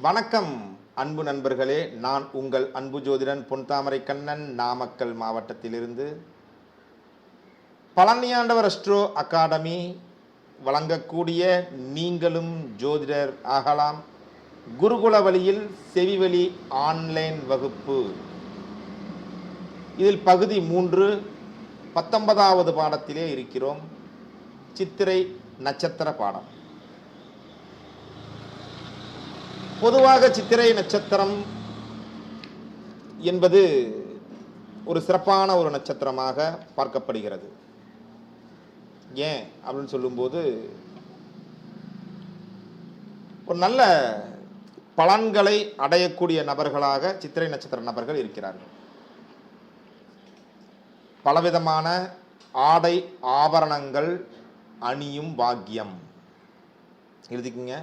வணக்கம் அன்பு நண்பர்களே, நான் உங்கள் அன்பு ஜோதிடன் பொன்தாமரை கண்ணன், நாமக்கல் மாவட்டத்திலிருந்து. பழனியாண்டவர் அஸ்ட்ரோ அகாடமி வழங்கக்கூடிய நீங்களும் ஜோதிடர் ஆகலாம் குருகுல வழியில் செவிவழி ஆன்லைன் வகுப்பு. இதில் பகுதி 3 19வது பாடத்திலே இருக்கிறோம். சித்திரை நட்சத்திர பாடம். பொதுவாக சித்திரை நட்சத்திரம் என்பது ஒரு சிறப்பான ஒரு நட்சத்திரமாக பார்க்கப்படுகிறது. ஏன் அப்படின்னு சொல்லும்போது, ஒரு நல்ல பலன்களை அடையக்கூடிய நபர்களாக சித்திரை நட்சத்திர நபர்கள் இருக்கிறார்கள். பலவிதமான ஆடை ஆபரணங்கள் அணியும் பாக்கியம். எழுதிக்குங்க,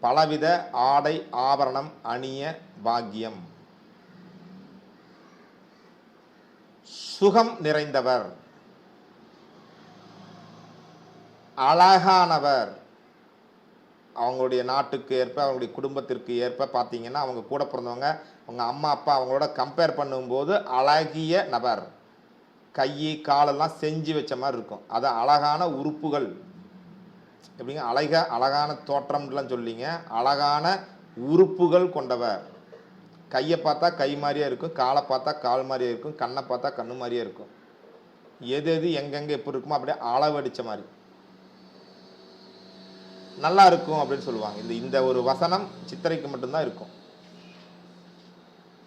பலவித ஆடை ஆபரணம் அணிய பாக்கியம். சுகம் நிறைந்தவர், அழகானவர். அவங்களுடைய நாட்டுக்கு ஏற்ப, அவங்களுடைய குடும்பத்திற்கு ஏற்ப பார்த்தீங்கன்னா, அவங்க கூட பிறந்தவங்க, அவங்க அம்மா அப்பா அவங்களோட கம்பேர் பண்ணும்போது அழகிய நபர். கை காலெல்லாம் செஞ்சு வச்ச மாதிரி இருக்கும். அது அழகான உறுப்புகள். எப்படிங்க, அழகான தோற்றம்லாம் சொல்லிங்க, அழகான உறுப்புகள் கொண்டவர். கையை பார்த்தா கை மாதிரியே இருக்கும், காலை பார்த்தா கால் மாதிரியே இருக்கும், கண்ணை பார்த்தா கண்ணு மாதிரியே இருக்கும். எது எங்கெங்கே எப்படி இருக்குமோ அப்படியே அளவடித்த மாதிரி நல்லா இருக்கும் அப்படின்னு சொல்லுவாங்க. இந்த ஒரு வசனம் சித்திரைக்கு மட்டும்தான் இருக்கும்.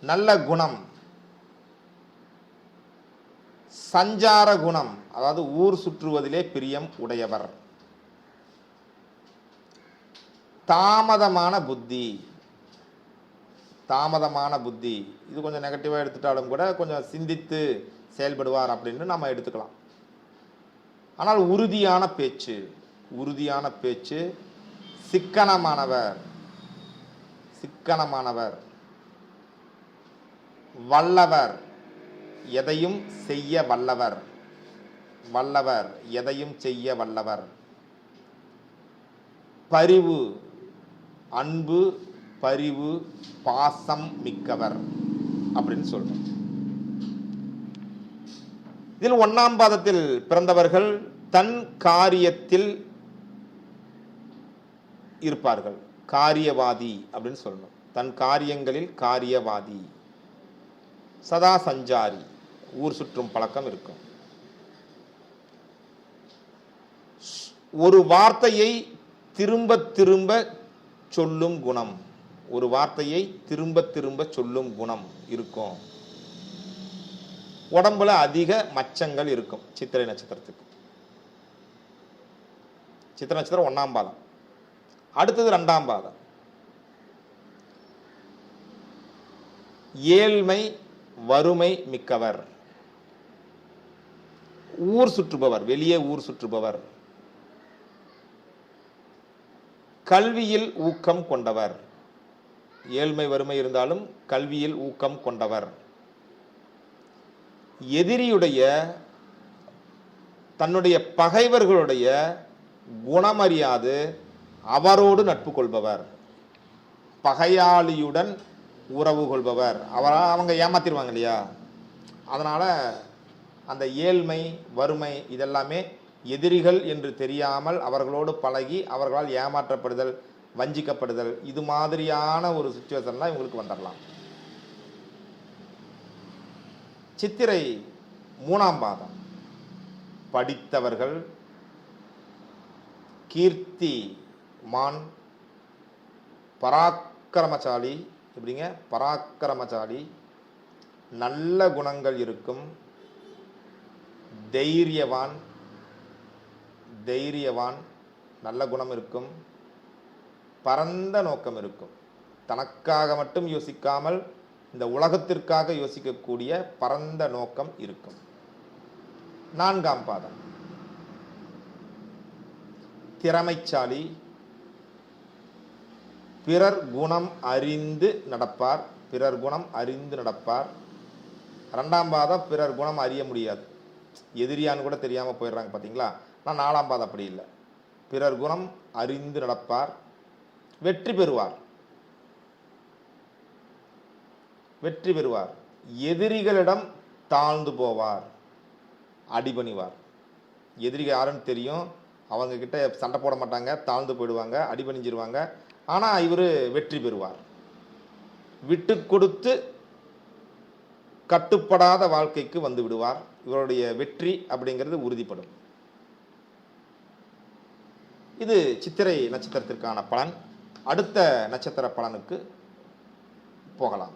நல்ல குணம், சஞ்சார குணம், அதாவது ஊர் சுற்றுவதிலே பிரியம் உடையவர். தாமதமான புத்தி, இது கொஞ்சம் நெகட்டிவாக எடுத்துட்டாலும் கூட கொஞ்சம் சிந்தித்து செயல்படுவார் அப்படின்னு நம்ம எடுத்துக்கலாம். ஆனால் உறுதியான பேச்சு, சிக்கனமானவர், வல்லவர், எதையும் செய்ய வல்லவர், பரிவு, அன்பு, பரிவு, பாசம் மிக்கவர் அப்படின்னு சொல்றோம். இதில் 1ஆம் பாதத்தில் பிறந்தவர்கள் தன் காரியத்தில் இருப்பார்கள். காரியவாதி அப்படின்னு சொல்லணும். தன் காரியங்களில் காரியவாதி, சதா சஞ்சாரி, ஊர் சுற்றும் பழக்கம் இருக்கும். ஒரு வார்த்தையை திரும்ப சொல்லும் குணம், சொல்லும் குணம் இருக்கும். உடம்புல அதிக மச்சங்கள் இருக்கும் சித்திரை நட்சத்திரத்துக்கு. சித்திரை நட்சத்திரம் 1ஆம் பாதம். அடுத்தது 2ஆம் பாதம். ஏழ்மை வறுமை மிக்கவர், ஊர் சுற்றுபவர், வெளியே ஊர் சுற்றுபவர். கல்வியில் ஊக்கம் கொண்டவர், ஏழ்மை வறுமை இருந்தாலும் கல்வியில் ஊக்கம் கொண்டவர். எதிரியுடைய, தன்னுடைய பகைவர்களுடைய குணமறியாது அவரோடு நட்பு கொள்பவர். பகையாளியுடன் உறவு கொள்பவர். அவங்க ஏமாத்திடுவாங்க இல்லையா, அதனால அந்த ஏழ்மை வறுமை இதெல்லாமே எதிரிகள் என்று தெரியாமல் அவர்களோடு பழகி அவர்களால் ஏமாற்றப்படுதல், வஞ்சிக்கப்படுதல், இது மாதிரியான ஒரு சிச்சுவேஷன்லாம் இவங்களுக்கு வந்துடலாம். சித்திரை 3ஆம் பாதம் படித்தவர்கள், கீர்த்திமான், பராக்கிரமசாலி. எப்படிங்க, பராக்கிரமசாலி, நல்ல குணங்கள் இருக்கும். தைரியவான், நல்ல குணம் இருக்கும். பரந்த நோக்கம் இருக்கும். தனக்காக மட்டும் யோசிக்காமல் இந்த உலகத்திற்காக யோசிக்கக்கூடிய பரந்த நோக்கம் இருக்கும். 4ஆம் பாதம் திறமைசாலி, பிறர் குணம் அறிந்து நடப்பார். 2ஆம் பாதம் பிறர் குணம் அறிய முடியாது, எதிரியான்னு கூட தெரியாமல் போயிடுறாங்க பார்த்தீங்களா. ஆனால் 4ஆம் பாதம் அப்படி இல்லை. பிறர் குணம் அறிந்து நடப்பார், வெற்றி பெறுவார். வெற்றி பெறுவார். எதிரிகளிடம் தாழ்ந்து போவார், அடிபணிவார். எதிரிகள் யாருன்னு தெரியும், அவங்க கிட்ட சண்டை போட மாட்டாங்க, தாழ்ந்து போயிடுவாங்க, அடிபணிஞ்சிருவாங்க. ஆனால் இவர் வெற்றி பெறுவார். விட்டு கொடுத்து கட்டுப்படாத வாழ்க்கைக்கு வந்து விடுவார். இவருடைய வெற்றி அப்படிங்கிறது உறுதிப்படும். இது சித்திரை நட்சத்திரத்திற்கான பலன். அடுத்த நட்சத்திர பலனுக்கு போகலாம்.